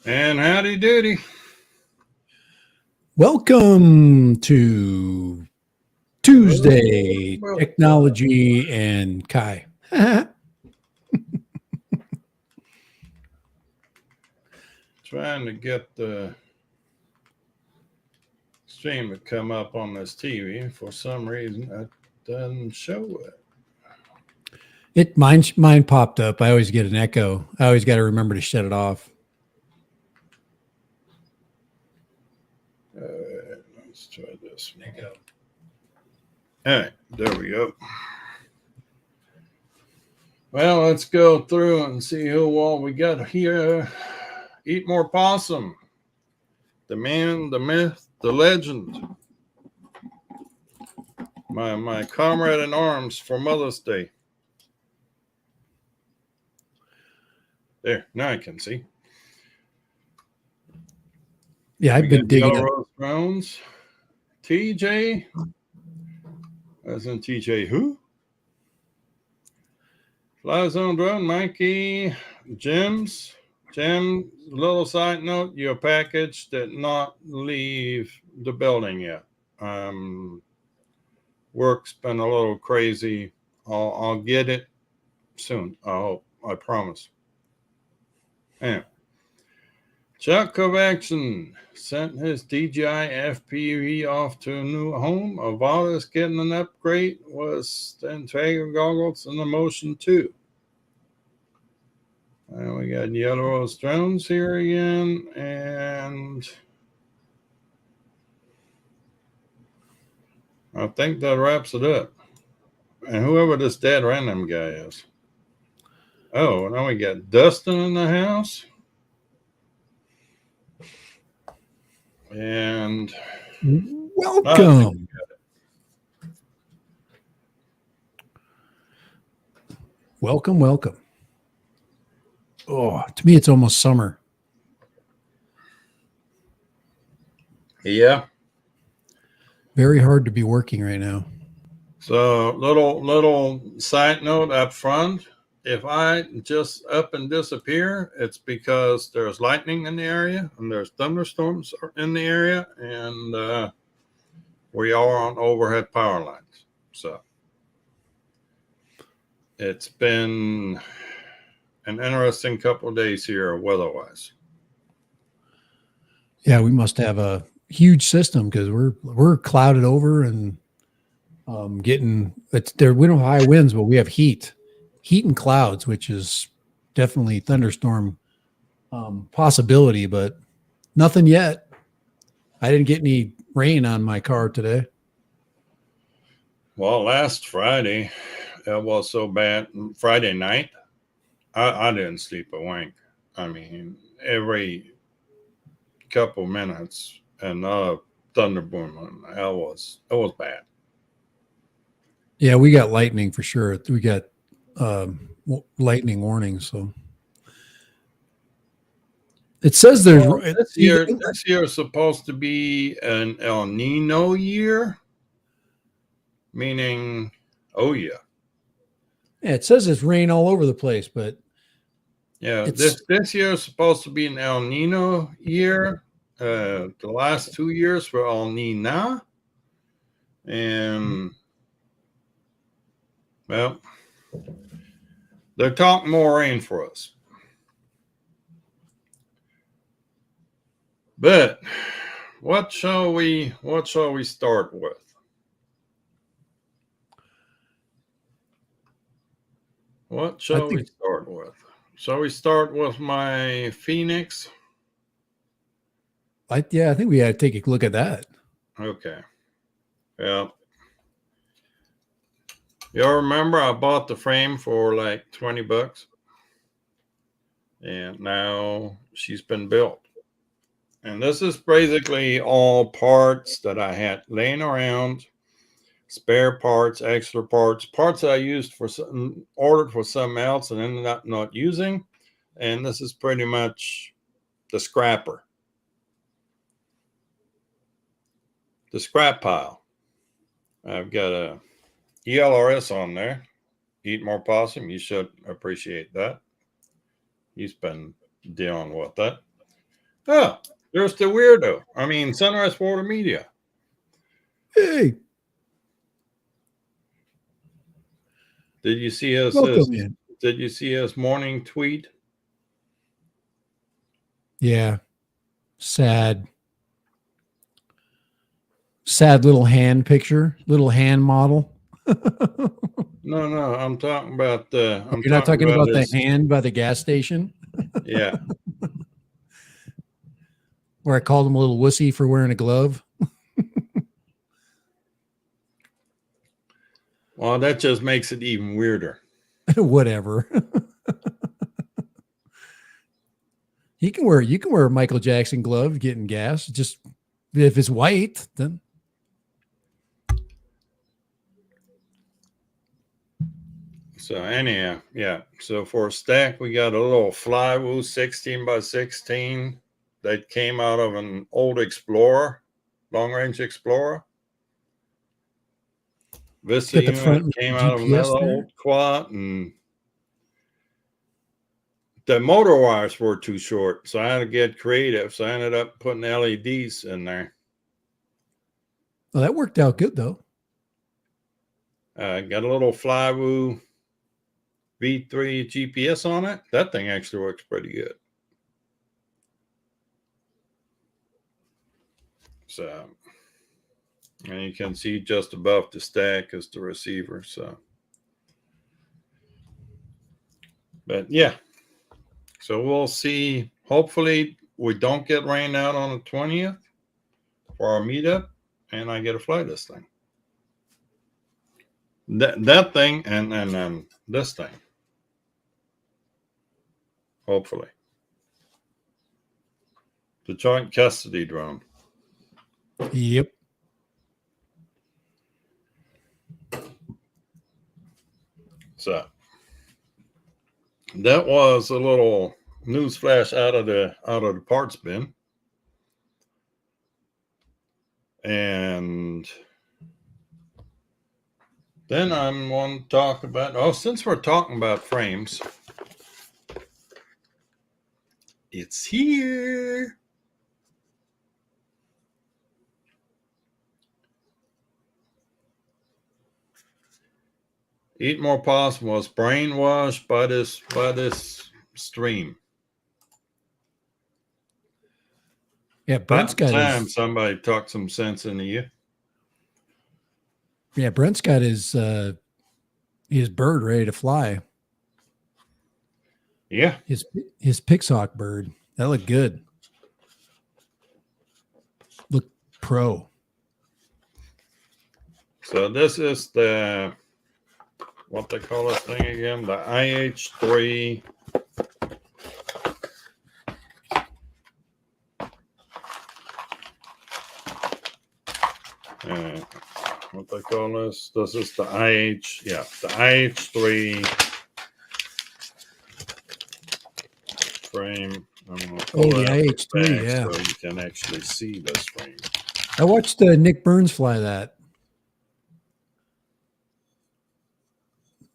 And howdy doody. Welcome to Tuesday Well, Technology and Kai. trying to get the stream to come up on this TV. For some reason, it doesn't show it. Mine popped up. I always get an echo. I always got to remember to shut it off. Let's try this one. All right, there we go. Well, let's go through and see who all we got here. Eat More Possum. The man, the myth, the legend. My comrade in arms for Mother's Day. There, now I can see. Yeah, I've been digging Yellow up. Rose Browns. TJ. As in TJ who? Fly Zone Drone, Mikey, Jim's. Jim, little side note, your package did not leave the building yet. Work's been a little crazy. I'll get it soon. I hope. I promise. Anyway. Chuck Kovacic sent his DJI FPV off to a new home. Avada's getting an upgrade was the Integra goggles and the Motion 2. And we got Yellow Rose Drones here again. And I think that wraps it up. And whoever this dead random guy is. Oh, now we got Dustin in the house. And welcome. Welcome. Oh, to me, it's almost summer. Yeah. Very hard to be working right now. So little side note up front. If I just up and disappear, it's because there's lightning in the area and there's thunderstorms in the area, and we are on overhead power lines. So it's been an interesting couple of days here weather-wise. Yeah, we must have a huge system because we're clouded over and getting it's there. We don't have high winds, but we have heat and clouds, which is definitely thunderstorm possibility, but nothing yet. I didn't get any rain on my car today. Well, last Friday, it was so bad. Friday night, I didn't sleep a wink. I mean, every couple minutes, and thunder booming. It was bad. Yeah, we got lightning for sure. We got lightning warnings. So it says there's this year is supposed to be an El Nino year, meaning yeah, it says it's rain all over the place, but yeah, this year is supposed to be an El Nino year. The last 2 years were El Nina, and well, they're talking more rain for us. But what shall we start with? What shall we start with? Shall we start with my Phoenix? I think we had to take a look at that. Okay. Yeah. Y'all remember I bought the frame for like $20, and now she's been built. And this is basically all parts that I had laying around, spare parts, extra parts I used for some, ordered for something else and ended up not using. And this is pretty much the scrapper, the scrap pile. I've got a ELRS on there. Eat More Possum. You should appreciate that. He's been dealing with that. Oh, there's the weirdo. I mean, Sunrise Water Media. Hey, Did you see us? welcome in. Did you see his morning tweet? Yeah, sad. Sad little hand picture, little hand model. No, no, I'm talking about the. I'm You're not talking talking about about the his. hand by the gas station Yeah. where I called him a little wussy for wearing a glove. Well, that just makes it even weirder. Whatever. You can wear a Michael Jackson glove getting gas. Just if it's white, then So anyhow, yeah. So for a stack, we got a little Flywoo 16 by 16 that came out of an old Explorer, long range Explorer. Vista got the unit front came out of GPS another there. old quad, and the motor wires were too short, so I had to get creative. So I ended up putting LEDs in there. Well, that worked out good though. Got a little Flywoo V3 GPS on it. That thing actually works pretty good. So, and you can see just above the stack is the receiver. So, but yeah, so we'll see. Hopefully, we don't get rained out on the 20th for our meetup, and I get to fly this thing. That thing and this thing. Hopefully, the joint custody drone. Yep. So that was a little news flash out of the parts bin. And then I want to talk about, since we're talking about frames, it's here. Eat More Possum was brainwashed by this stream. Yeah, Brent's got his somebody talked some sense into you. Yeah, Brent's got his bird ready to fly. Yeah. His Pixhawk bird. That looked good. Look pro. So this is the what they call this thing again? The IH3 what they call this? This is the the IH3 frame. The IH3, yeah. So you can actually see this frame. I watched Nick Burns fly that.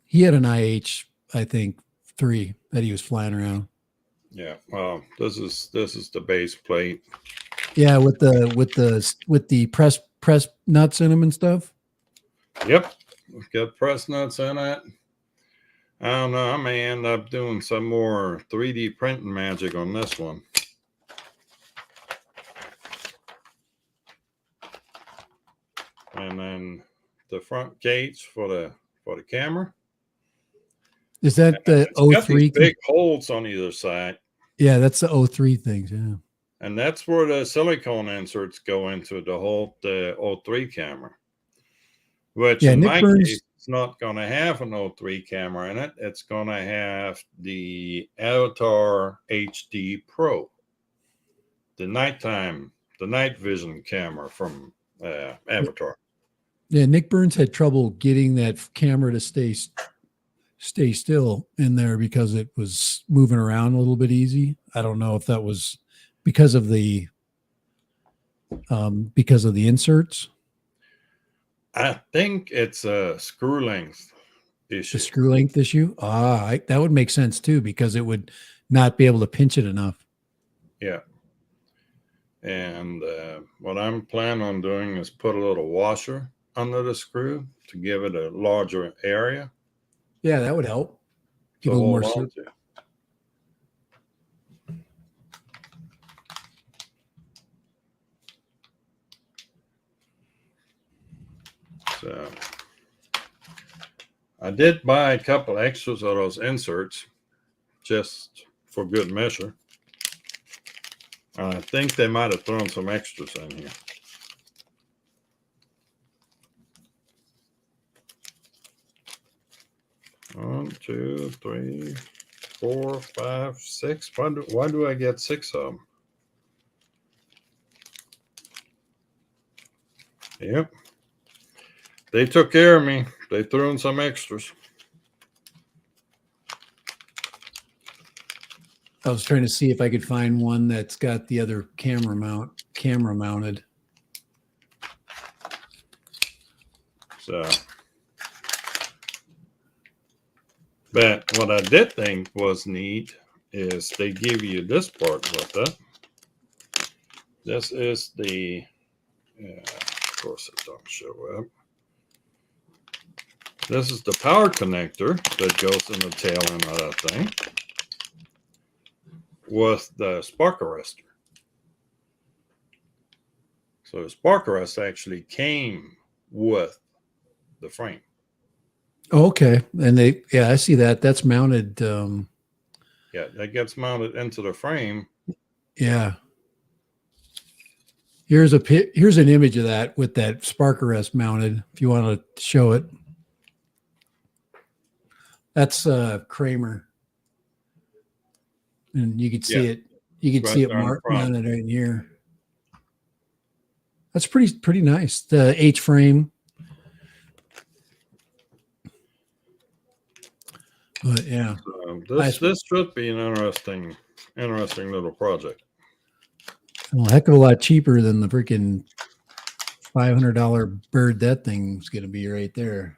He had an IH, I think, 3 that he was flying around. Yeah, well, this is the base plate. Yeah, with the press nuts in them and stuff. Yep, we've got press nuts in it. I don't know. I may end up doing some more 3D printing magic on this one. And then the front gates for the camera. Is that the O3? Big holes on either side. Yeah, that's the O3 things. Yeah. And that's where the silicone inserts go into the whole O3 camera. Which in my case, it's not going to have an O3 camera in it. It's going to have the Avatar HD Pro, the night vision camera from Avatar. Yeah, Nick Burns had trouble getting that camera to stay still in there because it was moving around a little bit easy. I don't know if that was because of the inserts. I think it's a screw length issue. The screw length issue? That would make sense too, because it would not be able to pinch it enough. Yeah. And what I'm planning on doing is put a little washer under the screw to give it a larger area Yeah, that would help. to Give a little more. hold on to. So I did buy a couple extras of those inserts just for good measure. I think they might have thrown some extras in here. One, two, three, 4, 5, 6. Why do I get 6 of them? Yep. They took care of me. They threw in some extras. I was trying to see if I could find one that's got the other camera mounted. So, but what I did think was neat is they give you this part with it. This is the, of course it don't show up. This is the power connector that goes in the tail end of that thing with the spark arrestor. So the spark arrestor actually came with the frame. Oh, okay. And I see that. That's mounted. Yeah, that gets mounted into the frame. Yeah. Here's an image of that with that spark arrest mounted. If you want to show it, that's Kramer, and you could see it. You could see it mounted right here. That's pretty nice. The H frame. But yeah, this should be an interesting little project. Well, a heck of a lot cheaper than the freaking $500 bird that thing's going to be right there.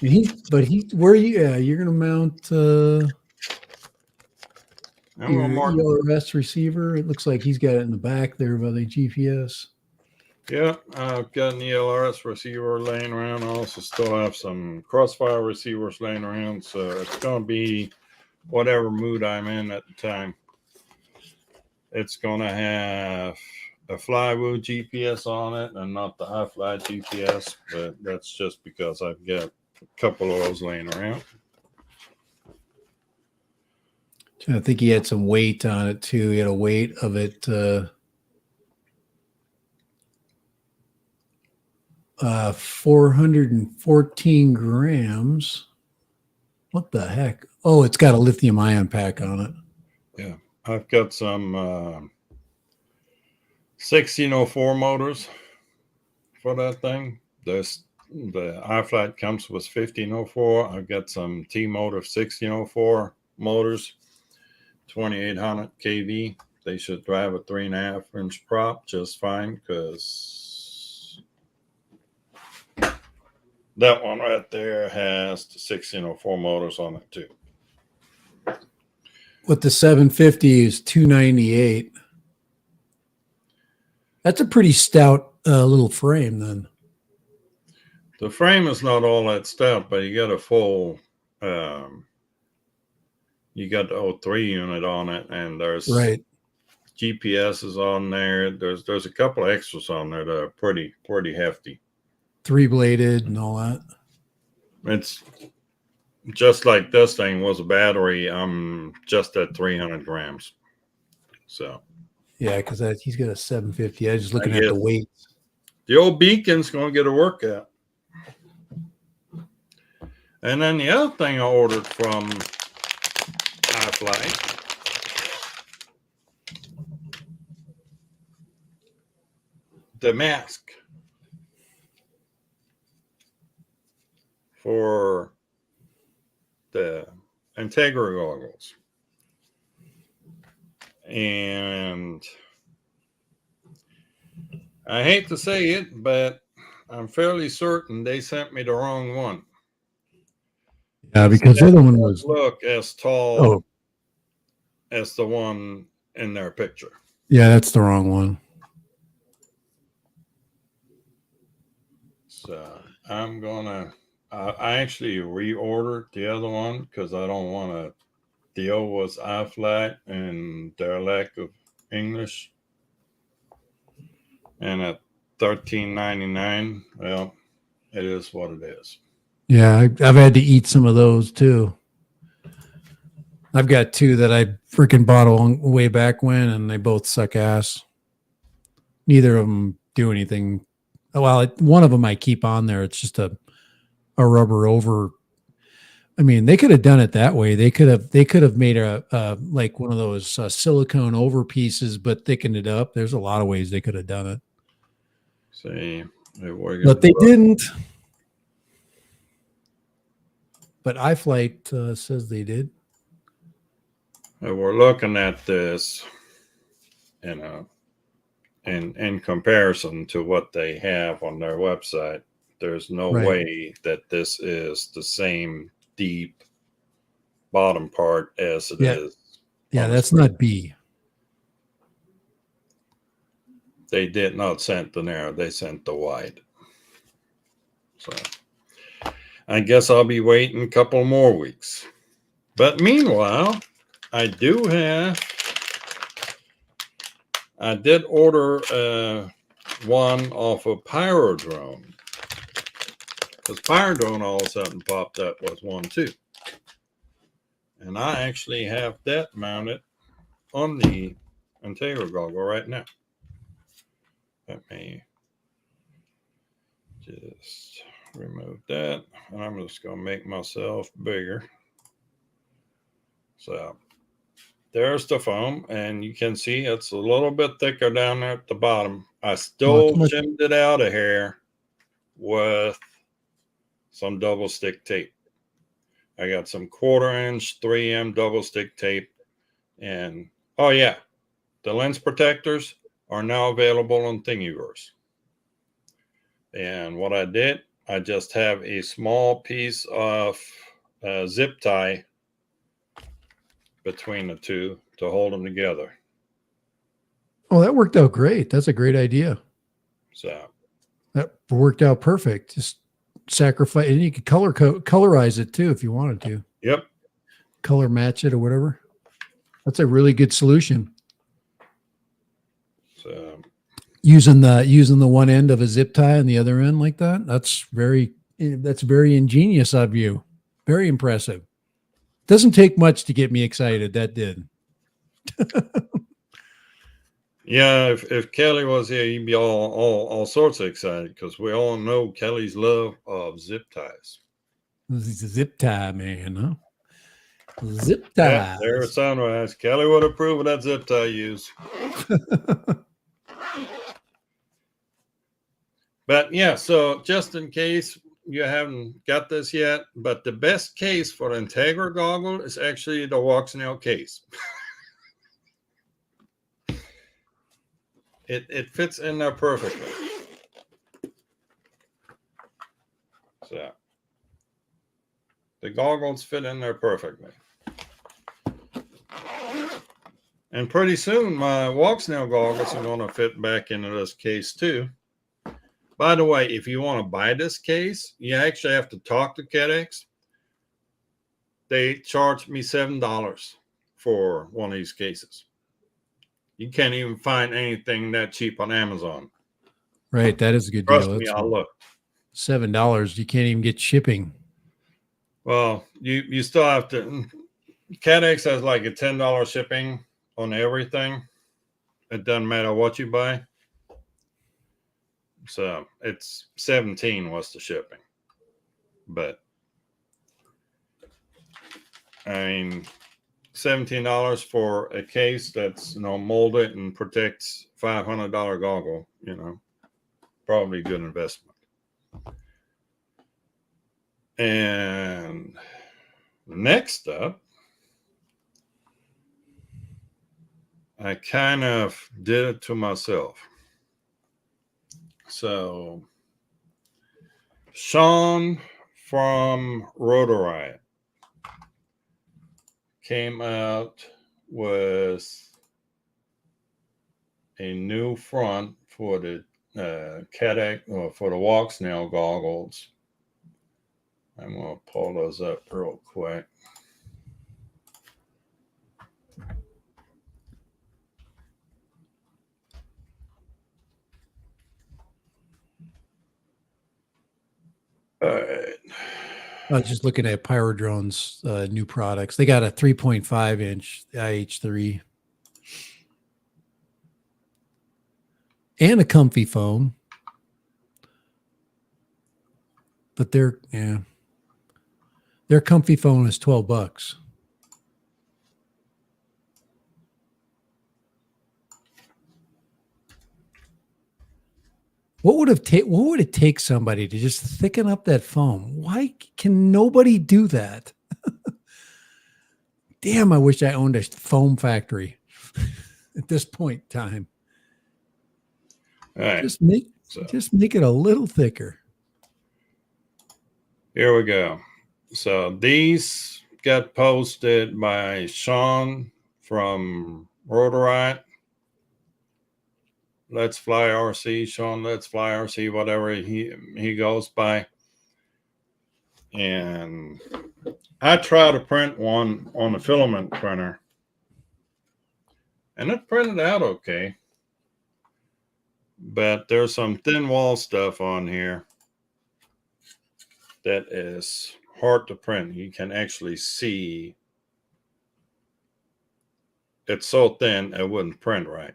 Where you're going to mount your ELRS receiver? It looks like he's got it in the back there by the GPS. Yeah, I've got an ELRS receiver laying around. I also still have some Crossfire receivers laying around. So it's going to be whatever mood I'm in at the time. It's going to have a Flywoo GPS on it and not the iFly GPS, but that's just because I've got a couple of those laying around. I think he had some weight on it too. He had a weight of it 414 grams. What the heck? Oh, it's got a lithium ion pack on it. Yeah, I've got some 1604 motors for that thing. The iFlight comes with 1504. I've got some T-Motive 1604 motors, 2800 kV. They should drive a 3.5-inch prop just fine because that one right there has the 1604 motors on it too. With the 750 is 298. That's a pretty stout little frame then. The frame is not all that stout, but you got a full, you got the O3 unit on it, and there's GPS is on there. There's a couple of extras on there that are pretty hefty. 3-bladed and all that. It's just like this thing was a battery. I'm just at 300 grams. So yeah, because he's got a 750. I was just looking at the weight. The old beacon's going to get a workout. And then the other thing I ordered from iFlight the mask for the Integra goggles. And I hate to say it, but I'm fairly certain they sent me the wrong one. Yeah, because the other one was look as tall as the one in their picture. Yeah, that's the wrong one. So I'm gonna. I actually reordered the other one because I don't want to deal with iFlight and their lack of English. And at $13.99, well, it is what it is. Yeah, I've had to eat some of those too. I've got two that I freaking bought a long way back when, and they both suck ass. Neither of them do anything. Well, one of them I keep on there. It's just a rubber over. I mean, they could have done it that way. They could have made a like one of those silicone over pieces, but thickened it up. There's a lot of ways they could have done it. See, But they didn't. But iFlight says they did. we're looking at this, you know, in comparison to what they have on their website. There's no Right. way that this is the same deep bottom part as it is. Yeah, that's not B. They did not send the narrow, they sent the wide. So I guess I'll be waiting a couple more weeks. But meanwhile, I did order one off of Pyrodrone. Because Pyrodrone all of a sudden popped up with one too. And I actually have that mounted on the Integra goggle right now. Let me just remove that. And I'm just going to make myself bigger. So there's the foam. And you can see it's a little bit thicker down there at the bottom. I still shimmed it out of here with some double stick tape. I got some 1/4" 3M double stick tape. And oh yeah, the lens protectors are now available on Thingiverse. And what I did, I just have a small piece of zip tie between the two to hold them together. Oh, that worked out great. That's a great idea. So that worked out perfect. Just sacrifice, and you could colorize it too if you wanted to. Yep. Color match it or whatever. That's a really good solution. So using the one end of a zip tie and the other end like that. That's very ingenious of you. Very impressive. Doesn't take much to get me excited. That did. Yeah, if Kelly was here, he'd be all sorts of excited because we all know Kelly's love of zip ties. He's a zip tie man, huh? Zip tie. Yeah, there's Sunrise. Kelly would approve of that zip tie use. But yeah, so just in case you haven't got this yet, but the best case for the Integra goggle is actually the Walksnail case. It fits in there perfectly. So the goggles fit in there perfectly. And pretty soon my Walksnail goggles are going to fit back into this case too. By the way, if you want to buy this case, you actually have to talk to KEDX. They charged me $7 for one of these cases. You can't even find anything that cheap on Amazon. Right, that is a good Trust deal. me, I'll look. $7. You can't even get shipping. Well, you still have to. KEDX has like a $10 shipping on everything. It doesn't matter what you buy. So it's 17 was the shipping. But I mean, $17 for a case that's molded and protects $500 goggle, probably a good investment. And next up, I kind of did it to myself. So Sean from Rotorite came out with a new front for the Cadec or for the Walksnail goggles. I'm going to pull those up real quick. All right. I was just looking at Pyrodrone's new products. They got a 3.5 inch IH3 and a comfy phone. But their comfy phone is $12. What would it take somebody to just thicken up that foam? Why can nobody do that? Damn, I wish I owned a foam factory at this point in time. All right. Just make it a little thicker. Here we go. So these got posted by Sean from Rotorite. Let's Fly RC, Sean, Let's Fly RC, whatever he goes by. And I tried to print one on a filament printer, and it printed out okay. But there's some thin wall stuff on here that is hard to print. You can actually see it's so thin it wouldn't print right.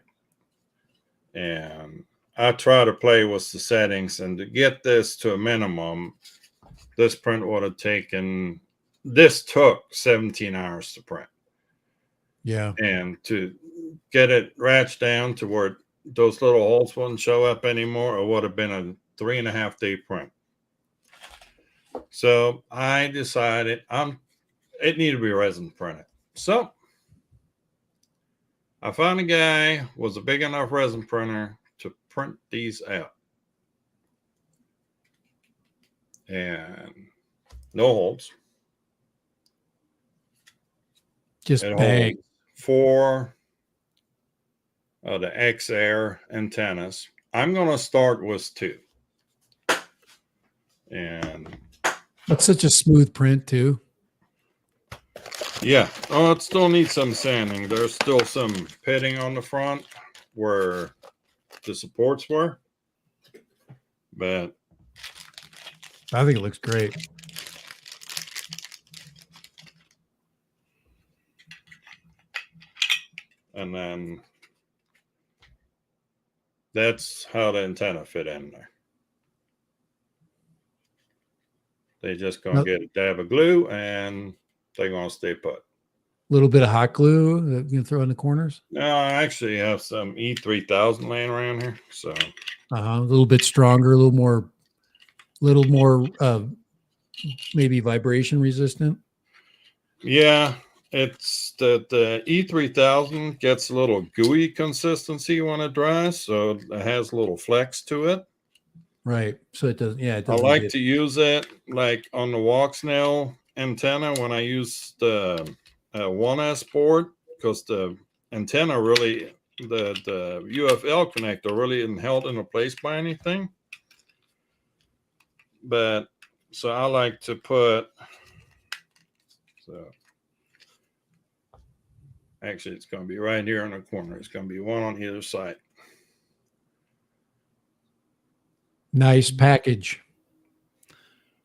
And I try to play with the settings, and to get this to a minimum, this print would have taken, this took 17 hours to print. Yeah. And to get it ratcheted down to where those little holes wouldn't show up anymore, it would have been a 3.5 day print. So I decided it needed to be resin printed. So I found a guy was a big enough resin printer to print these out. And no holes. Just It bag. holds 4 of the X-Air antennas. I'm going to start with 2. And that's such a smooth print too. Yeah. Oh, it still needs some sanding. There's still some pitting on the front where the supports were. But I think it looks great. And then that's how the antenna fit in there. They just going to get a dab of glue and they're going to stay put. A little bit of hot glue that you can throw in the corners. No, I actually have some E3000 laying around here. So a little bit stronger, a little more maybe vibration resistant. Yeah, it's the E3000 gets a little gooey consistency when it dries, so it has a little flex to it. Right. So it doesn't. Yeah, it doesn't. I like to use it like on the Walksnail antenna when I use the 1S board, because the antenna really, the UFL connector really isn't held into place by anything. But so I like to put, so actually it's going to be right here in the corner. It's going to be one on either side. Nice package.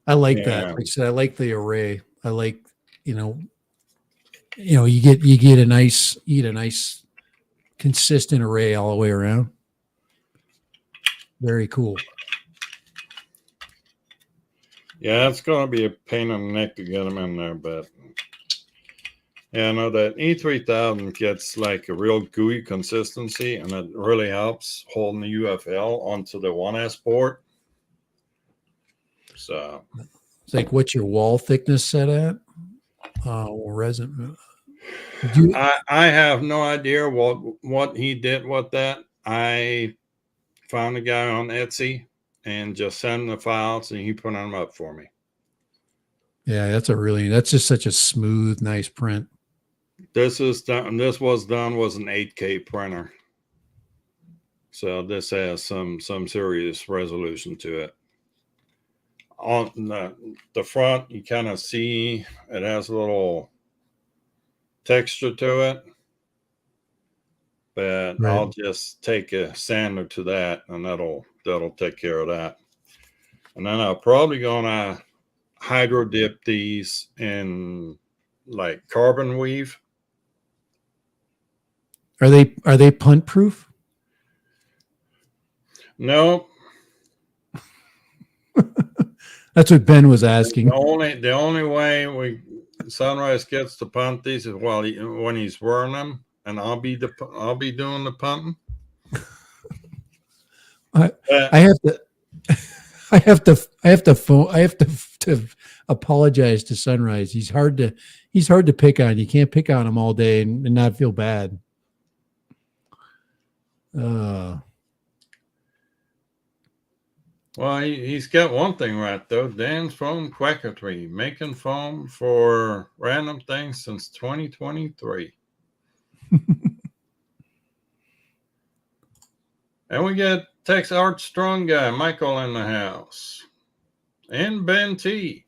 I like that. Like I said, I like the array. I like, you get a nice consistent array all the way around. Very cool. Yeah, it's going to be a pain in the neck to get them in there, but yeah, I know that E3000 gets like a real gooey consistency, and it really helps holding the UFL onto the 1S board. So it's like, what's your wall thickness set at? Or resin? I have no idea what he did with that. I found a guy on Etsy and just sent him the files, and he put them up for me. Yeah, that's just such a smooth, nice print. This was done with an 8K printer. So this has some serious resolution to it. On the front, you kind of see it has a little texture to it, but Right. I'll just take a sander to that, and that'll take care of that. And then I'm probably gonna hydro dip these in like carbon weave. Are they punt proof? No, That's what Ben was asking. the only way Sunrise gets to punt these is when he's wearing them, and I'll be doing the punting. I have to to apologize to Sunrise. He's hard to pick on. You can't pick on him all day and not feel bad. Well, he's got one thing right though. Dan's foam quackatry, making foam for random things since 2023. And we got Tex Art Strong guy Michael in the house, and Ben T.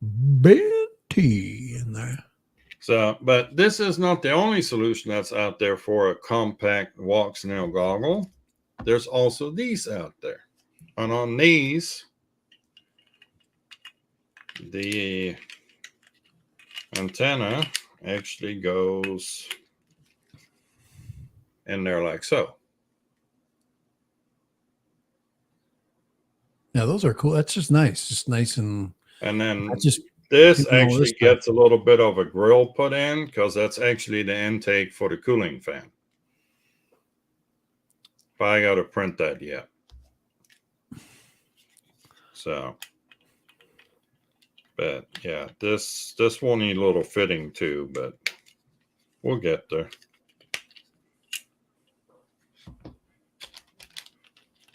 Ben T in there. So, but this is not the only solution that's out there for a compact Walksnail goggle. There's also these out there. And on these, the antenna actually goes in there like so. Yeah, those are cool. That's just nice. Just nice and then just this actually gets a little bit of a grill put in because that's actually the intake for the cooling fan. But I got to print that yet. So, but yeah, this will need a little fitting too, but we'll get there.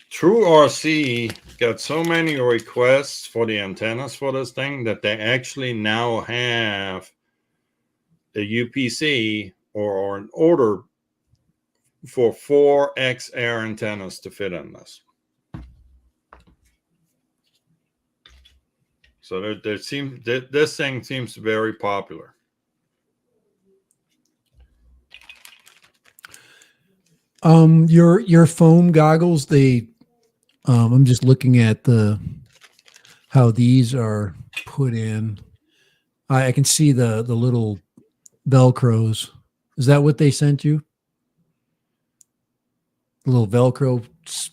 True RC got so many requests for the antennas for this thing that they actually now have a UPC or an order for 4 XR antennas to fit in this. So this thing seems very popular. Your foam goggles, I'm just looking at how these are put in. I can see the little Velcros. Is that what they sent you? The little Velcro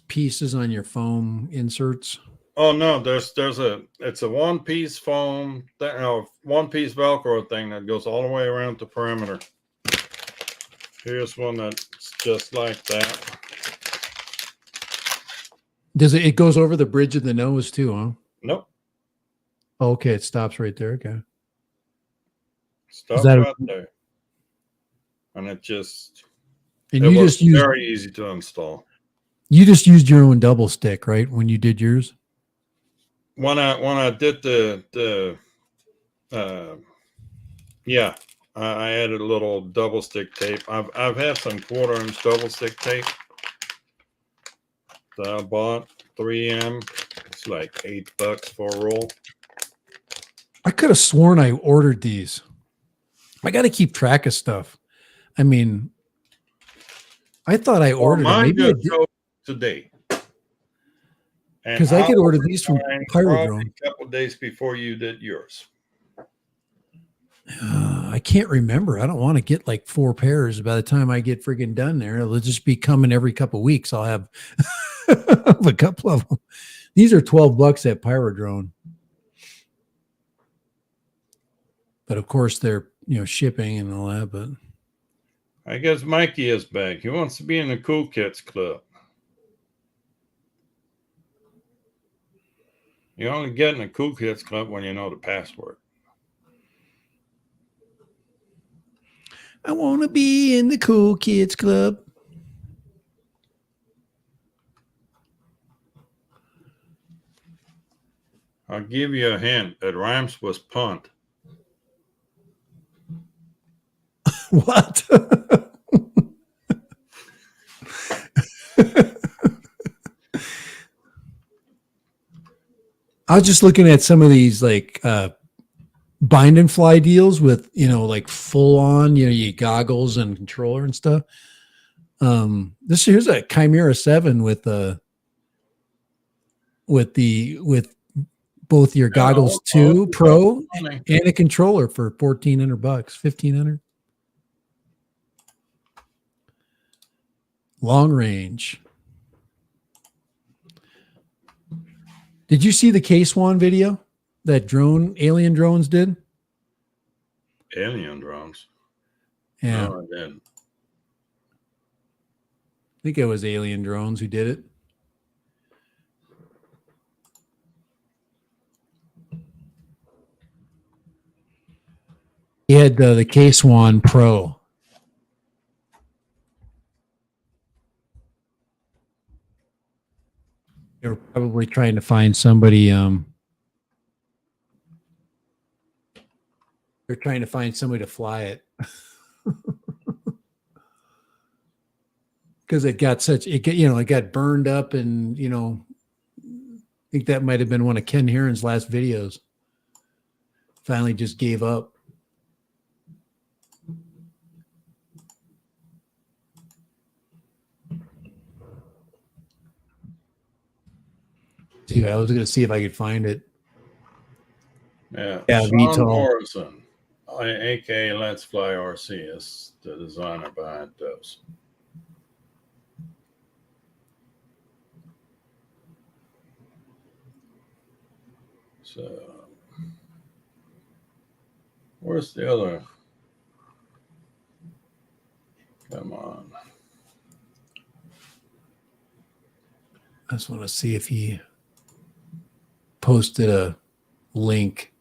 pieces on your foam inserts. Oh no, it's a one-piece foam, one-piece Velcro thing that goes all the way around the perimeter. Here's one that's just like that. Does it goes over the bridge of the nose too, huh? Nope. Oh, okay, it stops right there. Okay. Stops right there. And it was very easy to install. You just used your own double stick, right? When you did yours? When I did yeah, I added a little double stick tape. I've had some 1/4-inch double stick tape that I bought, 3M. It's like $8 for a roll. I could have sworn I ordered these. I got to keep track of stuff. I mean, I thought I ordered them. Maybe I did today. Because I could order these from Pyrodrome. A couple of days before you did yours. I can't remember. I don't want to get like 4 pairs. By the time I get friggin' done there, it'll just be coming every couple of weeks. I'll have a couple of them. These are $12 at Pyrodrome. But of course they're, shipping and all that, but I guess Mikey is back. He wants to be in the Cool Kids Club. You only get in the Cool Kids Club when you know the password. I want to be in the Cool Kids Club. I'll give you a hint. It rhymes with punt. What? I was just looking at some of these like bind and fly deals with, like full on, you goggles and controller and stuff. Here's a Chimera 7 with both your goggles Pro and a controller for $1,400, $1,500. Long range. Did you see the K-Swan video that alien drones did? Alien drones? Yeah. No, I didn't. I think it was alien drones who did it. He had the K-Swan Pro. They were probably trying to find somebody. They're trying to find somebody to fly it because it got burned up, and I think that might have been one of Ken Heron's last videos. Finally, just gave up. I was going to see if I could find it. Yeah, Sean VTOL. Morrison, aka Let's Fly RC, is the designer behind those. So, where's the other? Come on. I just want to see if he posted a link.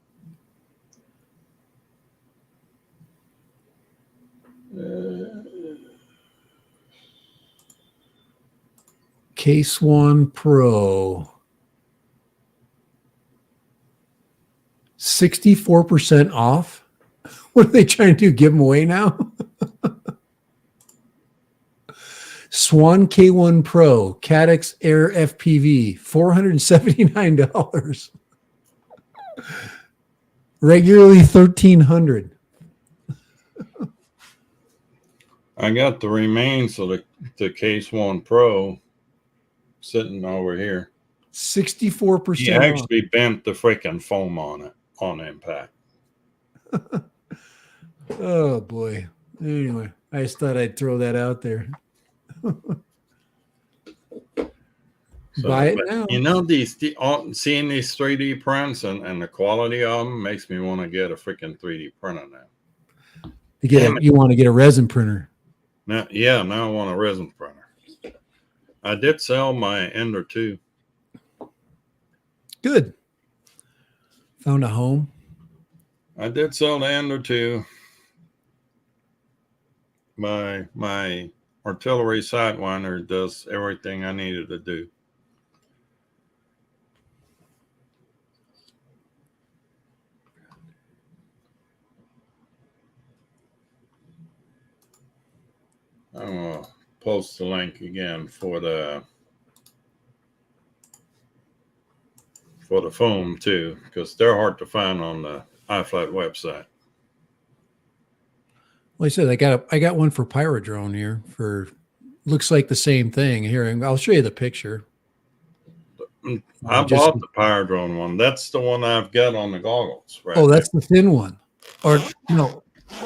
K-Swan Pro. 64% off? What are they trying to do? Give them away now? Swan K1 Pro, Cadex Air FPV, $479. Regularly $1,300. I got the remains of the K-Swan Pro sitting over here. 64%. He actually bent the freaking foam on it on impact. Oh boy. Anyway, I just thought I'd throw that out there. Buy it now. Seeing these 3D prints and the quality of them makes me want to get a freaking 3D printer now. You want to get a resin printer? Now I want a resin printer. I did sell my Ender 2. Good. Found a home. I did sell the Ender 2. My artillery sidewinder does everything I needed to do. I'm going to post the link again for the foam too, because they're hard to find on the iFlight website. Well, I said I got one for Pyrodrone here looks like the same thing here. I'll show you the picture. I bought the Pyrodrone one. That's the one I've got on the goggles. Right. Oh, that's the thin one. Or no.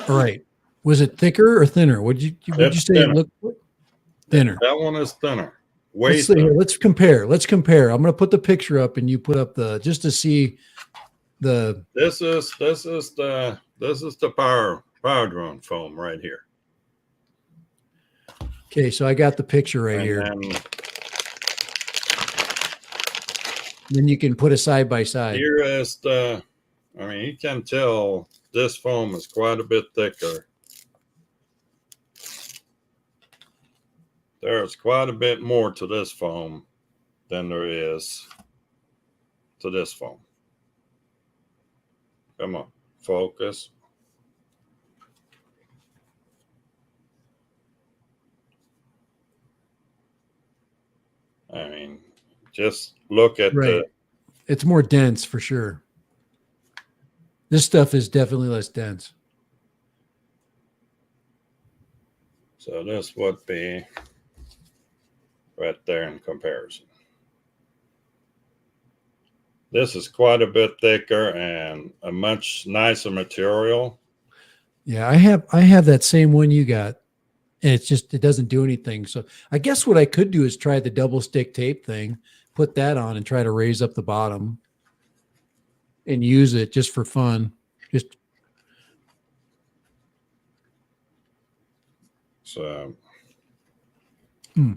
All right. Was it thicker or thinner? Would you say it looked thinner? That one is thinner. Let's compare. I'm going to put the picture up, and you put up just to see the. This is the Pyrodrone foam right here. Okay, so I got the picture right here. Then you can put a side by side. Here is you can tell this foam is quite a bit thicker. There's quite a bit more to this foam than there is to this foam. Come on, focus. I mean, just look at It's more dense for sure. This stuff is definitely less dense. So this would be right there in comparison. This is quite a bit thicker and a much nicer material. Yeah, I have that same one you got. And it doesn't do anything. So I guess what I could do is try the double stick tape thing, put that on and try to raise up the bottom and use it just for fun. Just So yeah,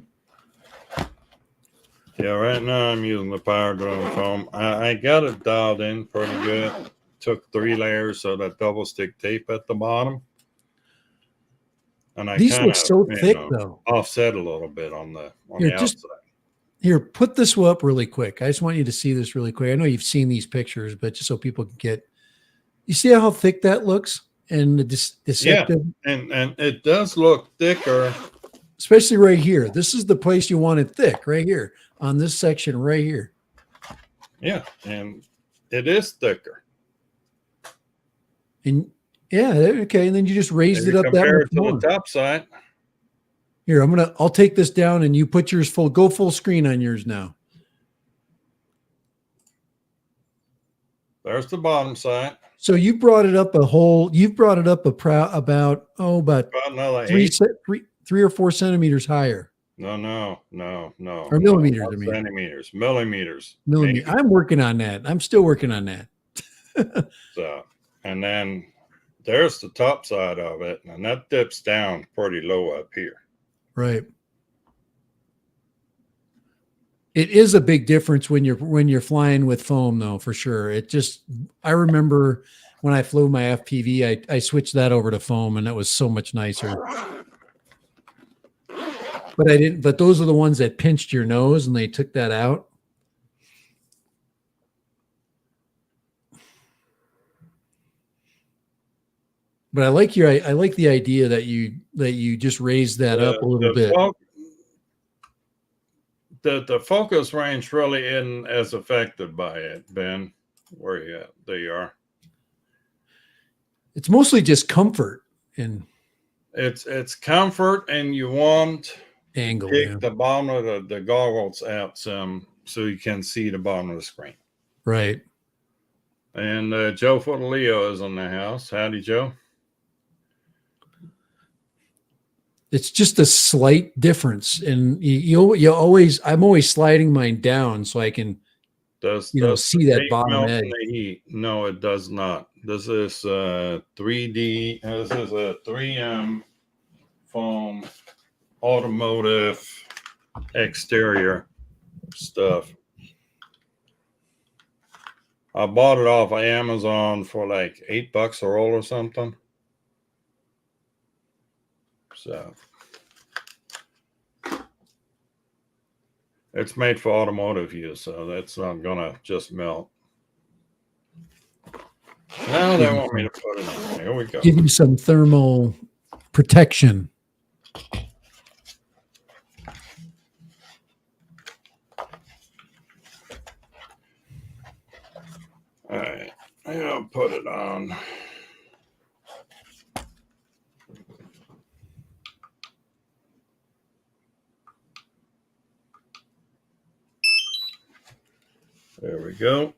right now I'm using the power drone foam. I got it dialed in pretty good. Took 3 layers of that double stick tape at the bottom. And I these kind look of so thick though. offset a little bit on the Here, outside. Here, put this up really quick. I just want you to see this really quick. I know you've seen these pictures, but just so people can get, you see how thick that looks and the deceptive. Yeah, and it does look thicker. Especially right here. This is the place you want it thick, right here on this section right here. Yeah, and it is thicker. And yeah, okay. And then you just raised it up that compare much it to more. the top side. Here, I'll take this down and you put yours go full screen on yours now. There's the bottom side. So you brought it up about another 3 or 4 centimeters higher. No. Or millimeters, I mean. Centimeters, millimeters. Millimeters. I'm working on that. I'm still working on that. So, and then there's the top side of it, and that dips down pretty low up here. Right. It is a big difference when you're flying with foam, though, for sure. I remember when I flew my FPV, I switched that over to foam, and that was so much nicer. But those are the ones that pinched your nose, and they took that out. But I like the idea that you just raised that up a little bit. The focus range really isn't as affected by it, Ben. Where you at? There you are. It's mostly just comfort and it's comfort, and you want angle. to kick the bottom of the goggles out some so you can see the bottom of the screen. Right. And Joe Leo is in the house. Howdy, Joe. It's just a slight difference, and I'm always sliding mine down so I can see that bottom edge. Heat? No, it does not. This is 3D. This is a 3M foam automotive exterior stuff. I bought it off of Amazon for like $8 a roll or something. So it's made for automotive use, so that's not gonna just melt. Now they want me to put it on. Here we go. Give you some thermal protection. All right, I'll put it on. There we go.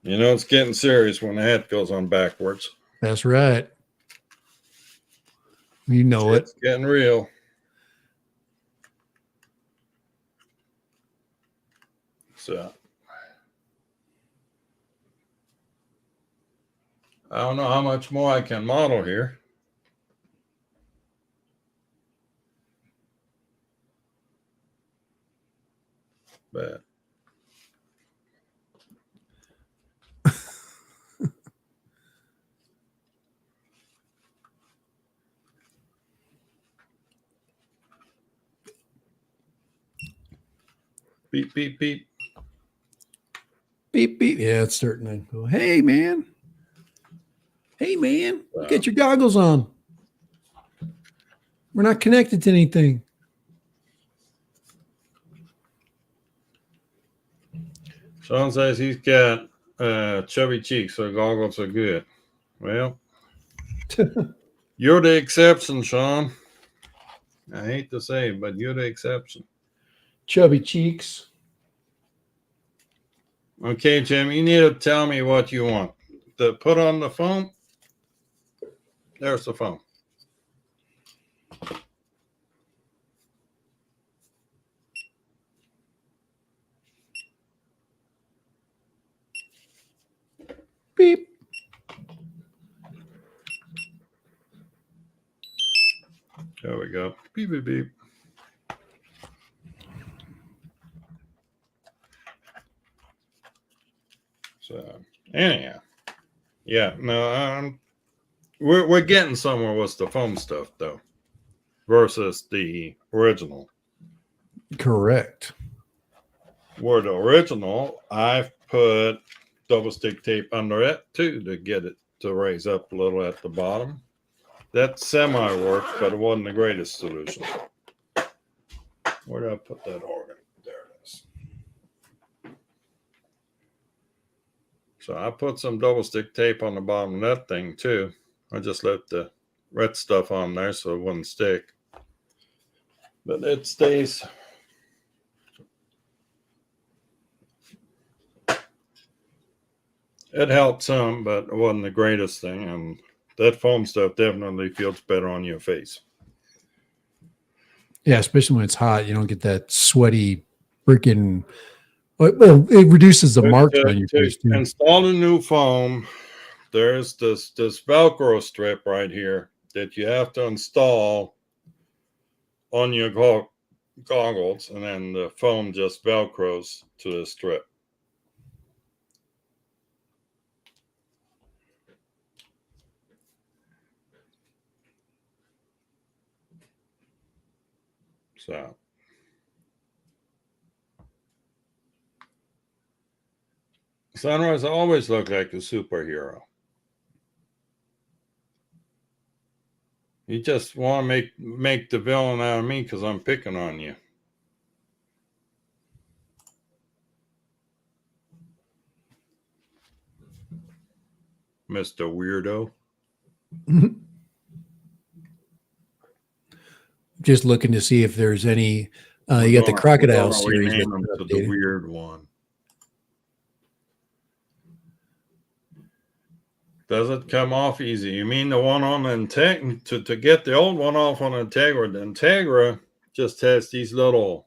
You know, it's getting serious when the hat goes on backwards. That's right. You know it's getting real. So I don't know how much more I can model here. But beep, beep, beep. Beep, beep. Yeah, it's starting to go. Hey, man. Hey, man. Get your goggles on. We're not connected to anything. Sean says he's got chubby cheeks, so goggles are good. Well, you're the exception, Sean. I hate to say it, but you're the exception. Chubby cheeks. Okay, Jim, you need to tell me what you want. To put on the phone? There's the phone. Beep. There we go. Beep, beep, beep. So, anyhow. Yeah, no, we're getting somewhere with the foam stuff, though, versus the original. Correct. Where the original, I've put double stick tape under it, too, to get it to raise up a little at the bottom. That semi worked, but it wasn't the greatest solution. Where did I put that organ? There it is. So I put some double stick tape on the bottom of that thing too. I just left the red stuff on there so it wouldn't stick. But it stays. It helped some, but it wasn't the greatest thing. And that foam stuff definitely feels better on your face. Yeah, especially when it's hot, you don't get that sweaty freaking. Well, it reduces the marks on your face too. Install the new foam. There's this Velcro strip right here that you have to install on your goggles, and then the foam just Velcros to the strip. So Sunrise always looked like a superhero. You just want to make the villain out of me because I'm picking on you. Mr. Weirdo. Just looking to see if there's any. You got the crocodile series. Rename him to the weird one. Does it come off easy? You mean the one on the Integra? To get the old one off on the Integra, the Integra just has these little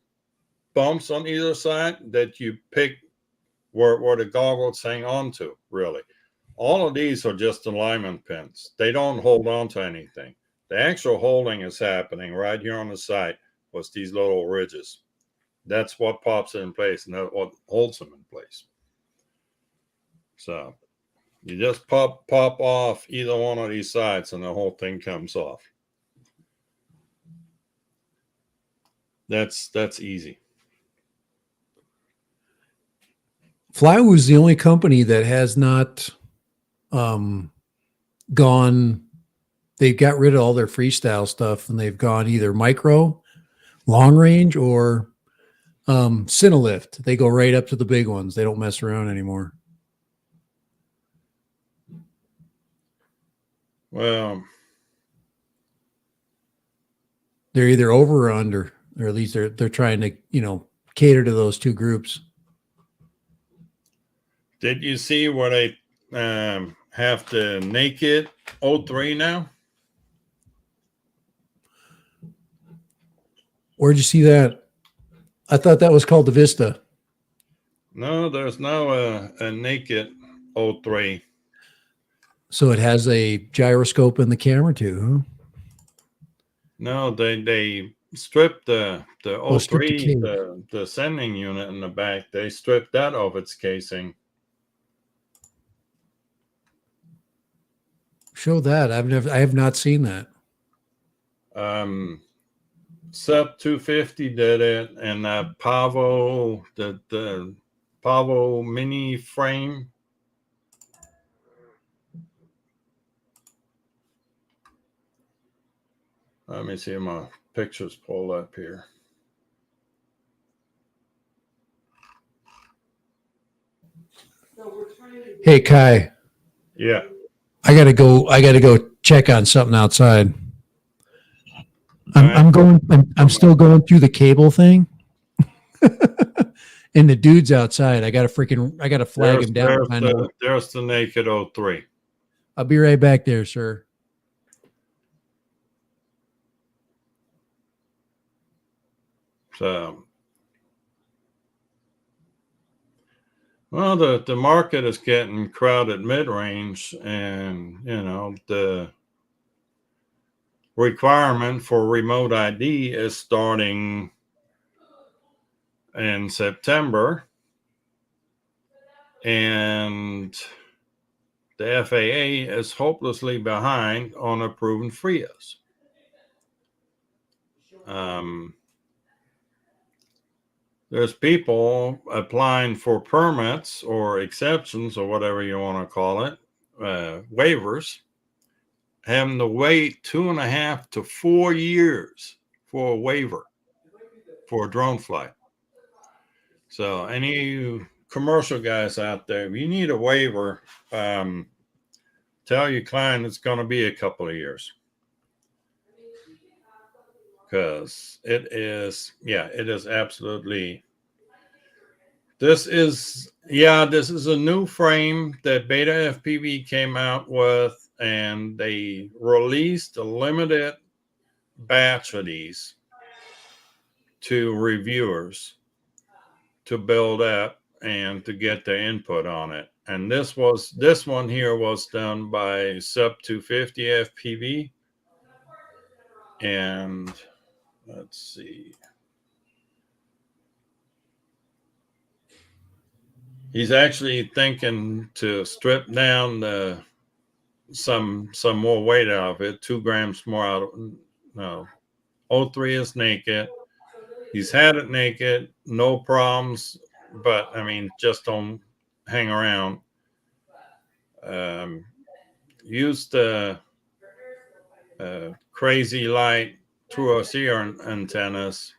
bumps on either side that you pick where the goggles hang on to, really. All of these are just alignment pins. They don't hold on to anything. The actual holding is happening right here on the side with these little ridges. That's what pops it in place, and that's what holds them in place. So you just pop off either one of these sides, and the whole thing comes off. That's easy. Flywoo is the only company that has not gone. They've got rid of all their freestyle stuff, and they've gone either micro, long range, or Cinelift. They go right up to the big ones. They don't mess around anymore. Well, they're either over or under, or at least they're trying to cater to those two groups. Did you see where they have the naked 03 now? Where'd you see that? I thought that was called the Vista. No, there's now a naked 03. So it has a gyroscope in the camera too, huh? No, they stripped the 03, stripped the sending unit in the back. They stripped that of its casing. Show that. I have not seen that. SEP 250 did it, and Pavo, the Pavo mini frame. Let me see my pictures pull up here. Hey Kai, Yeah. I gotta go. I gotta go check on something outside. All I'm right. I'm going. I'm still going through the cable thing, and the dude's outside. I gotta flag him down. Find out what. There's the naked O3. I'll be right back there, sir. So, well, the market is getting crowded mid-range, and the requirement for remote ID is starting in September, and the FAA is hopelessly behind on approving FRIAs. There's people applying for permits or exceptions or whatever you want to call it, waivers, having to wait 2.5 to 4 years for a waiver for a drone flight. So any of you commercial guys out there, if you need a waiver, tell your client it's going to be a couple of years. Because it is absolutely. This is a new frame that Beta FPV came out with, and they released a limited batch of these to reviewers to build up and to get their input on it. And this one here was done by Sub 250 FPV. And let's see. He's actually thinking to strip down some more weight out of it, 2 grams more out of no. O3 is naked. He's had it naked, no problems, but I mean, just don't hang around. Used the crazy light true OCR antennas.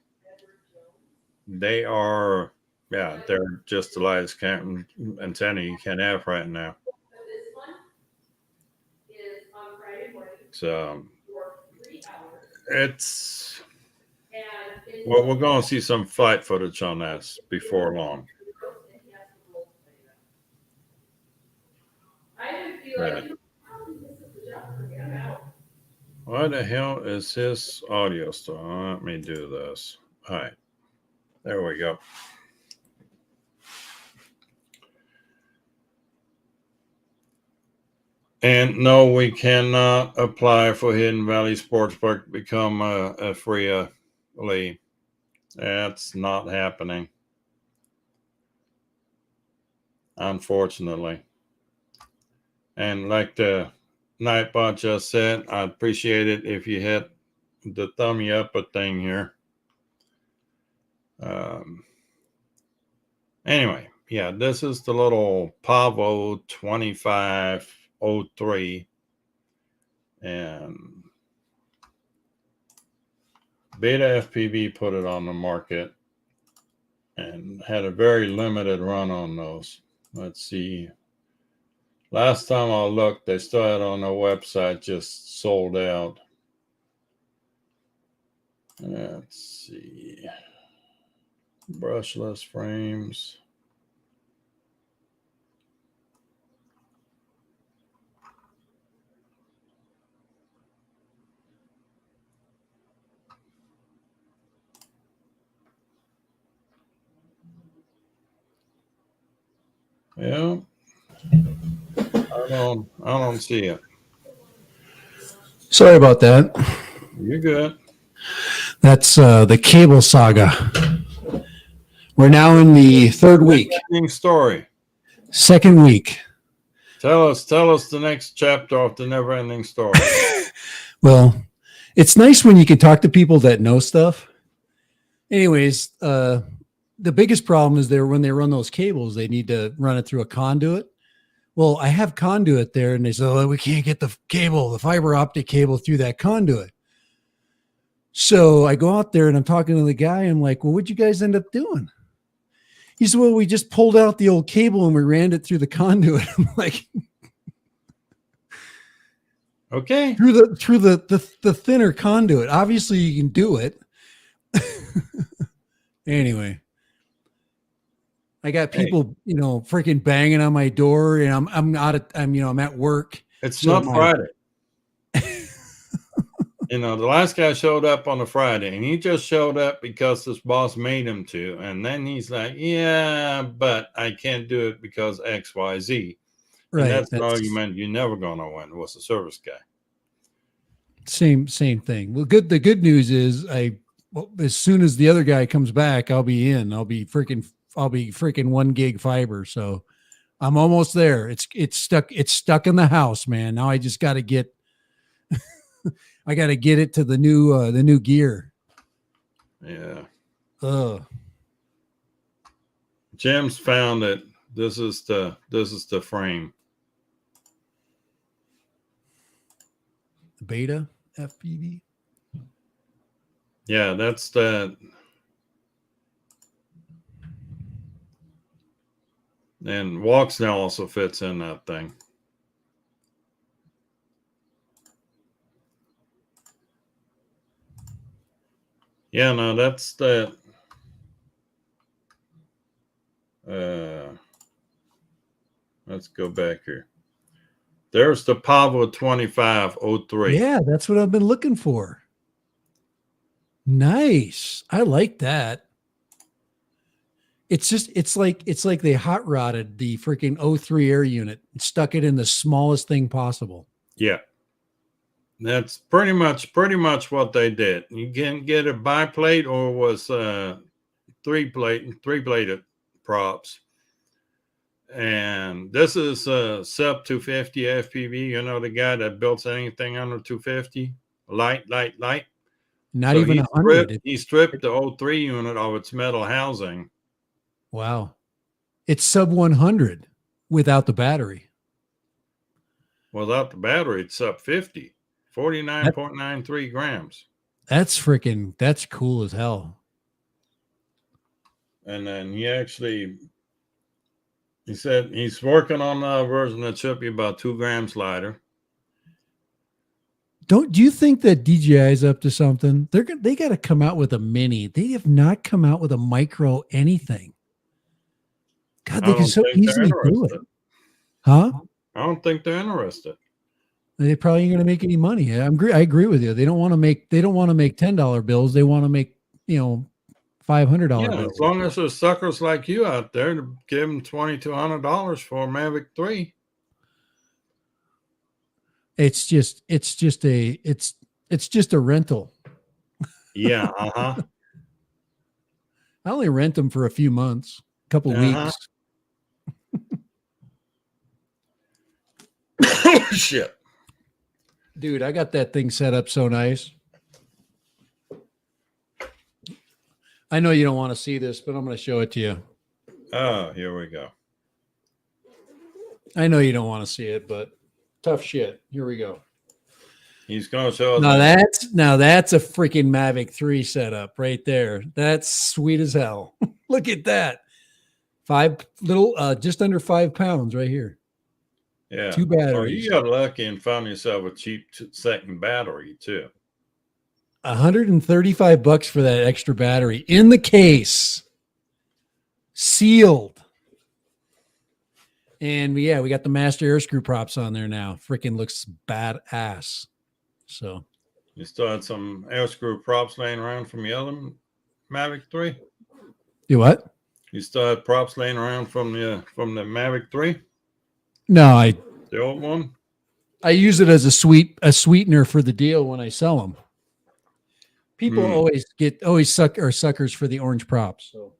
They are, they're just the lightest antenna you can have right now. So it's, well, we're going to see some flight footage on this before long. But why the hell is his audio still? Let me do this. All right. There we go. And no, we cannot apply for Hidden Valley Sportspark to become a free lead. That's not happening, unfortunately. And like the Nightbot just said, I'd appreciate it if you hit the thumbs up thing here. Anyway, yeah, this is the little Pavo 2503, and Beta FPV put it on the market and had a very limited run on those. Let's see. Last time I looked, they still had on their website, just sold out. Let's see. Brushless frames. Yeah. I don't see it. Sorry about that. You're good. That's the cable saga. We're now in the third week. Story. Second week. Tell us the next chapter of the never-ending story. Well, it's nice when you can talk to people that know stuff. Anyways, the biggest problem is when they run those cables, they need to run it through a conduit. Well, I have conduit there, and they say, "Oh, we can't get the fiber optic cable through that conduit." So I go out there and I'm talking to the guy. I'm like, "Well, what'd you guys end up doing?" He said, well, we just pulled out the old cable and we ran it through the conduit. I'm like, Okay. through the thinner conduit. Obviously you can do it. Anyway, I got people, freaking banging on my door, and I'm at work. It's So not Friday. The last guy showed up on a Friday, and he just showed up because his boss made him to. And then he's like, yeah, but I can't do it because X, Y, Z. Right. And that's an argument you're never going to win. What's the service guy? Same thing. Well, the good news is as soon as the other guy comes back, I'll be in. I'll be freaking 1 gig fiber. So I'm almost there. It's stuck in the house, man. Now I just got to get I got to get it to the new gear. Yeah. Jim's found it. This is the frame. Beta FPV. Yeah, that's the. And Walksnail also fits in that thing. Yeah, no, that's the. Let's go back here. There's the Pavo 2503. Yeah, that's what I've been looking for. Nice. I like that. It's like they hot rodded the freaking 03 air unit and stuck it in the smallest thing possible. Yeah. That's pretty much what they did. You can get a biplate or was three bladed props. And this is sub 250 FPV. The guy that builds anything under 250, light. Not even 100. He stripped the 03 unit of its metal housing. Wow. It's sub 100 without the battery. Without the battery, it's sub 50, 49.93 grams. That's cool as hell. And then he said he's working on a version that should be about 2 grams lighter. Do you think that DJI is up to something? They got to come out with a mini. They have not come out with a micro anything. God, they can so easily do it. Huh? I don't think they're interested. They probably ain't going to make any money. I agree with you. They don't want to make $10 bills. They want to make, $500 bills. As long as there's suckers like you out there to give them $2,200 for a Mavic 3. It's just a rental. Yeah. I only rent them for a few months, a couple weeks. Oh, shit. Dude, I got that thing set up so nice. I know you don't want to see this, but I'm going to show it to you. Oh, here we go. I know you don't want to see it, but tough shit. Here we go. He's going to show us. Now that's a freaking Mavic 3 setup right there. That's sweet as hell. Look at that. Just under 5 pounds right here. Yeah. 2 batteries. Oh, you got lucky and found yourself a cheap second battery too. $135 for that extra battery in the case, sealed. And we got the master air screw props on there now. Freaking looks badass. So you still had some air screw props laying around from the other Mavic 3? You what? You still had props laying around from the Mavic 3? No, the old one. I use it as a sweetener for the deal when I sell them. People always suckers for the orange props. So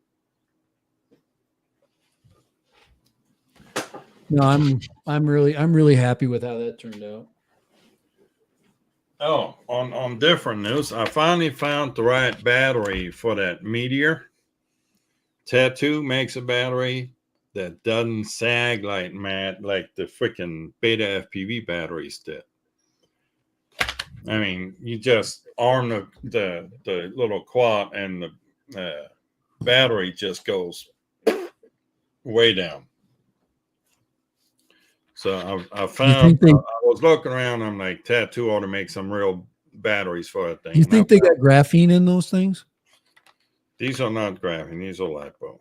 no, I'm really happy with how that turned out. Oh, on different news, I finally found the right battery for that Meteor. Tattoo makes a battery that doesn't sag like the freaking Beta FPV batteries did. I mean, you just arm the little quad and the battery just goes way down. So I You found, think they I was looking around. I'm like, Tattoo ought to make some real batteries for that thing. you And I think they found got graphene in those things? these are not graphene. These are lipo. Well,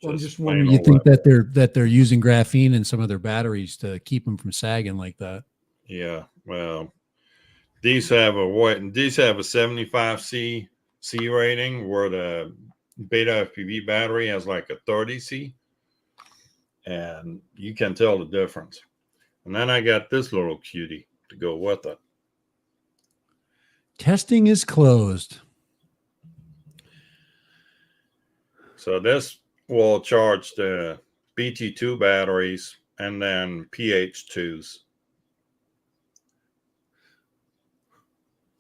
I'm Just just plain wondering. You old think lipo. that they're using graphene in some of their batteries to keep them from sagging like that? Yeah. Well, these have a what? These have a 75 C rating, where the beta FPV battery has like a 30 C, and you can tell the difference. And then I got this little cutie to go with it. Testing is closed. So this will charge the BT2 batteries and then PH2s.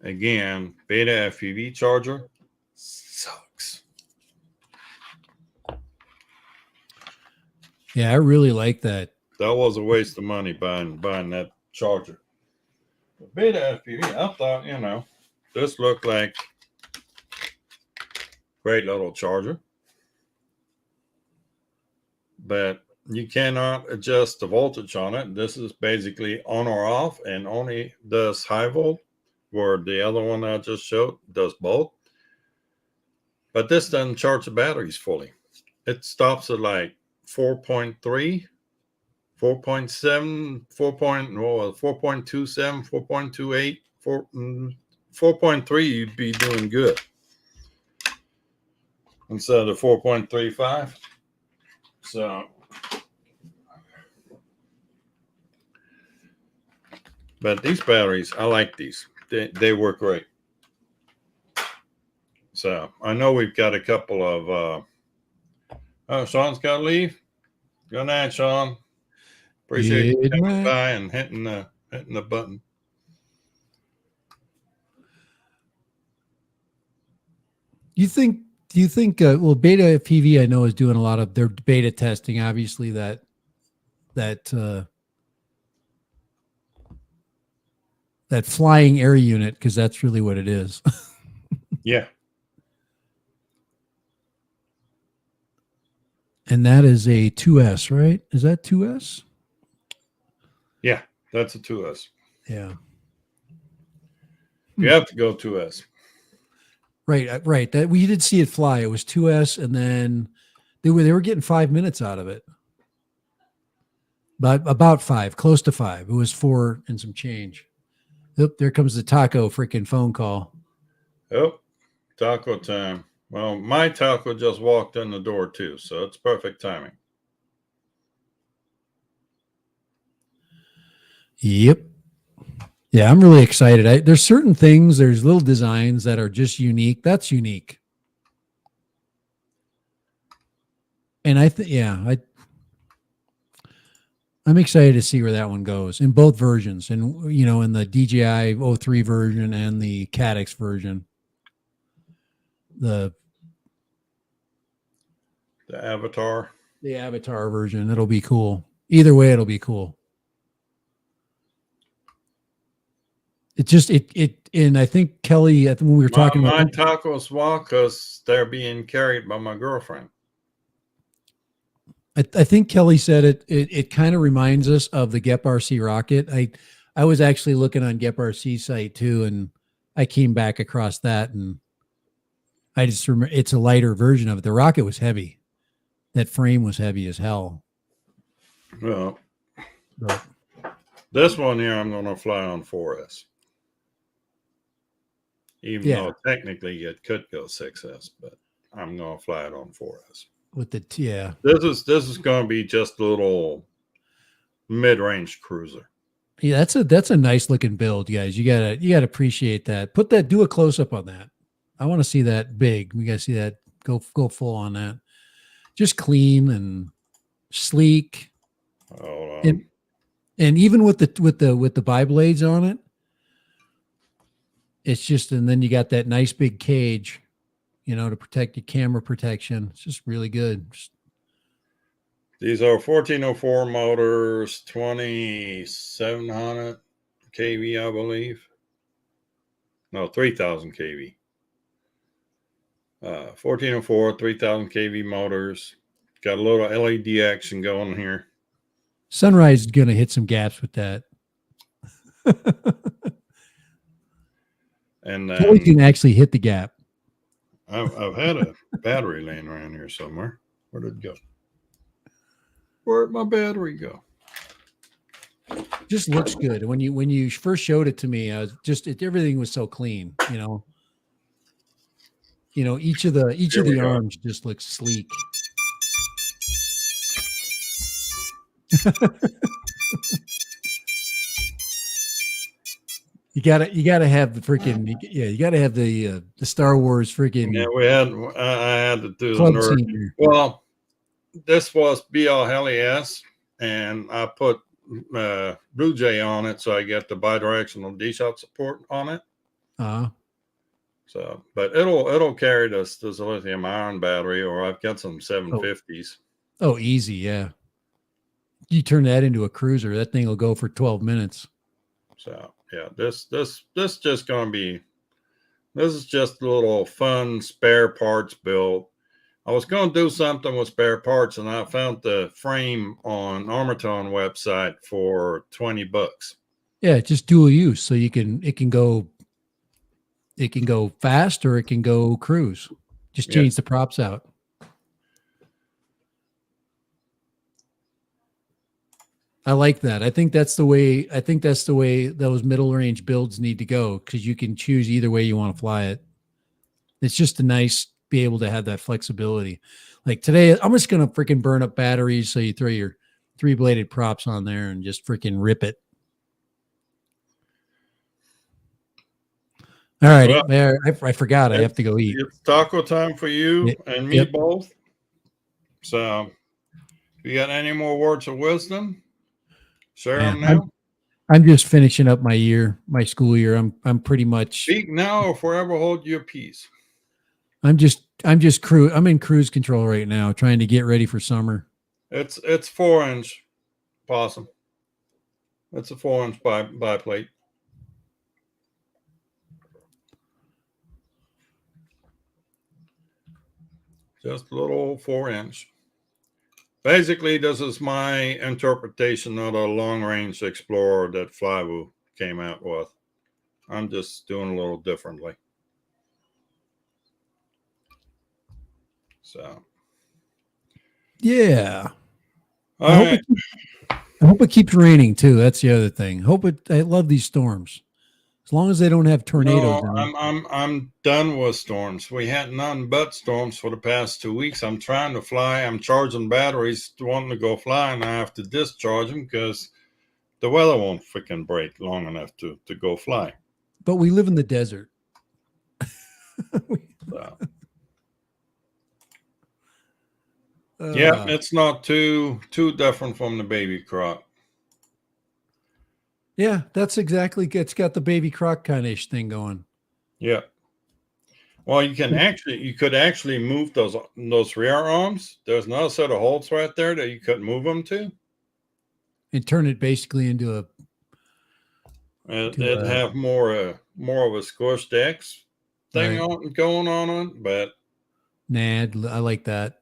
Again, beta FPV charger sucks. Yeah, I really like that. That was a waste of money buying that charger. But beta FPV, I thought, this looked like great little charger, but you cannot adjust the voltage on it. This is basically on or off, and only does high volt, where the other one I just showed does both. But this doesn't charge the batteries fully. It stops at like 4.3, 4.7, 4.27, 4.28, 4.3, you'd be doing good instead of 4.35. So, but these batteries, I like these. They work great. So I know we've got a couple of. Oh, Sean's got to leave. Good night, Sean. Appreciate you Good coming night. by and hitting the button. Do you think well, beta PV I know is doing a lot of their beta testing, obviously that that flying air unit, because that's really what it is. Yeah. And that is a 2S, right? Is that 2S? Yeah, that's a 2S. Yeah. You have to go 2S. Right. That we did see it fly. It was 2S, and then they were getting 5 minutes out of it. But about 5, close to 5. It was 4 and some change. Oop, there comes the taco freaking phone call. Oh, taco time. Well, my taco just walked in the door too, so it's perfect timing. Yep. Yeah, I'm really excited. There's certain things, there's little designs that are just unique. That's unique. And I'm excited to see where that one goes in both versions, and in the DJI 03 version and the Cadix version. The Avatar. The Avatar version, it'll be cool. Either way, it'll be cool. It just and I think Kelly, when we were talking My about tacos walk because they're being carried by my girlfriend. I think Kelly said it kind of reminds us of the Gep RC rocket. I was actually looking on Gep RC site too, and I came back across that, and I just remember it's a lighter version of it. The rocket was heavy. That frame was heavy as hell. Well, But this one here I'm going to fly on 4S. Even though technically it could go 6S, but I'm going to fly it on 4S. With the This is going to be just a little mid-range cruiser. Yeah, that's a nice looking build, guys. You gotta appreciate that. Do a close up on that. I want to see that big. We gotta see that go full on that. Just clean and sleek. Hold on. And even with the bi-blades on it, it's just, and then you got that nice big cage, to protect your camera protection. It's just really good. These are 1404 motors, 2700 kV, I believe. No, 3000 kV. 1404, 3000 kV motors, got a little LED action going here. Sunrise is going to hit some gaps with that. And Kelly can actually hit the gap. I've had a battery laying around here somewhere. Where did it go? Where'd my battery go? Just looks good. When you first showed it to me, I was everything was so clean. Each of the arms just looks sleek. You gotta have the freaking you gotta have the Star Wars freaking I had to do club the nerd. scene. Well, this was BLHELIS, and I put Blue Jay on it, so I get the bidirectional D-shot support on it. So, but it'll carry this lithium ion battery, or I've got some 750s. Oh, easy, yeah. You turn that into a cruiser, that thing will go for 12 minutes. So yeah, this is just a little fun spare parts build. I was going to do something with spare parts, and I found the frame on Armatone website for $20. Yeah, just dual use, so it can go fast or it can go cruise. Just change the props out. I like that. I think that's the way those middle range builds need to go, because you can choose either way you want to fly it. It's just a nice be able to have that flexibility. Like today, I'm just gonna freaking burn up batteries, so you throw your 3-bladed props on there and just freaking rip it. All right, well, I forgot I have to go eat. It's taco time for you and me both. So, you got any more words of wisdom? Share them now. I'm just finishing up my school year. I'm pretty much speak now or forever hold your peace. I'm in cruise control right now, trying to get ready for summer. It's 4-inch possum. It's a 4-inch biplate. Just a little 4-inch. Basically, this is my interpretation of the long-range Explorer that Flywoo came out with. I'm just doing a little differently. So, yeah. I hope it keeps raining too. That's the other thing. I love these storms. As long as they don't have tornadoes. No, I'm done with storms. We had none but storms for the past 2 weeks. I'm trying to fly. I'm charging batteries, wanting to go fly, and I have to discharge them because the weather won't freaking break long enough to go fly. But we live in the desert. So. Yeah, it's not too different from the baby croc. Yeah, that's exactly. It's got the baby croc kind of thing going. Yeah. Well, you could actually move those rear arms. There's another set of holes right there that you could move them to, and turn it basically into a. It'd have more of a squished X thing going on it, but nah, I like that.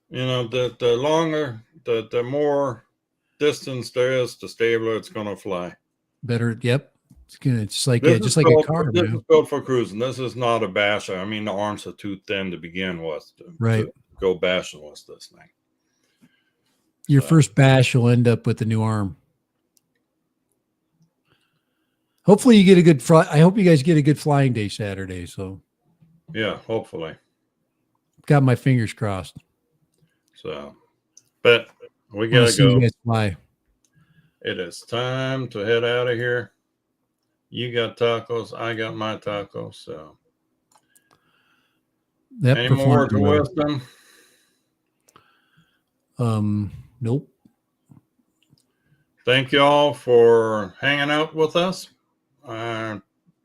The longer, the more distance there is, the stabler it's going to fly. Better, yep. It's like a car. This is built for cruising. This is not a basher. I mean, the arms are too thin to begin with. To go bashing with this thing. Your first bash will end up with a new arm. Hopefully, you get a good fly. I hope you guys get a good flying day Saturday. So, yeah, hopefully. Got my fingers crossed. So, but we gotta see you guys fly. It is time to head out of here. You got tacos. I got my tacos. So, any more words of wisdom? Nope. Thank you all for hanging out with us. I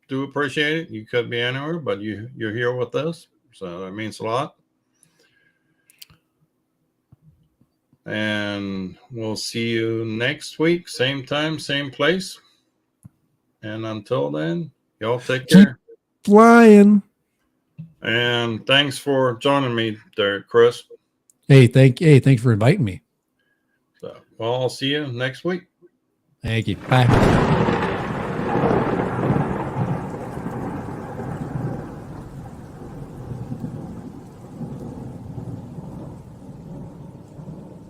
do appreciate it. You could be anywhere, but you're here with us, so that means a lot. And we'll see you next week, same time, same place. And until then, y'all take care. Keep flying. And thanks for joining me there, Chris. Hey, thanks for inviting me. So, well, I'll see you next week. Thank you. Bye.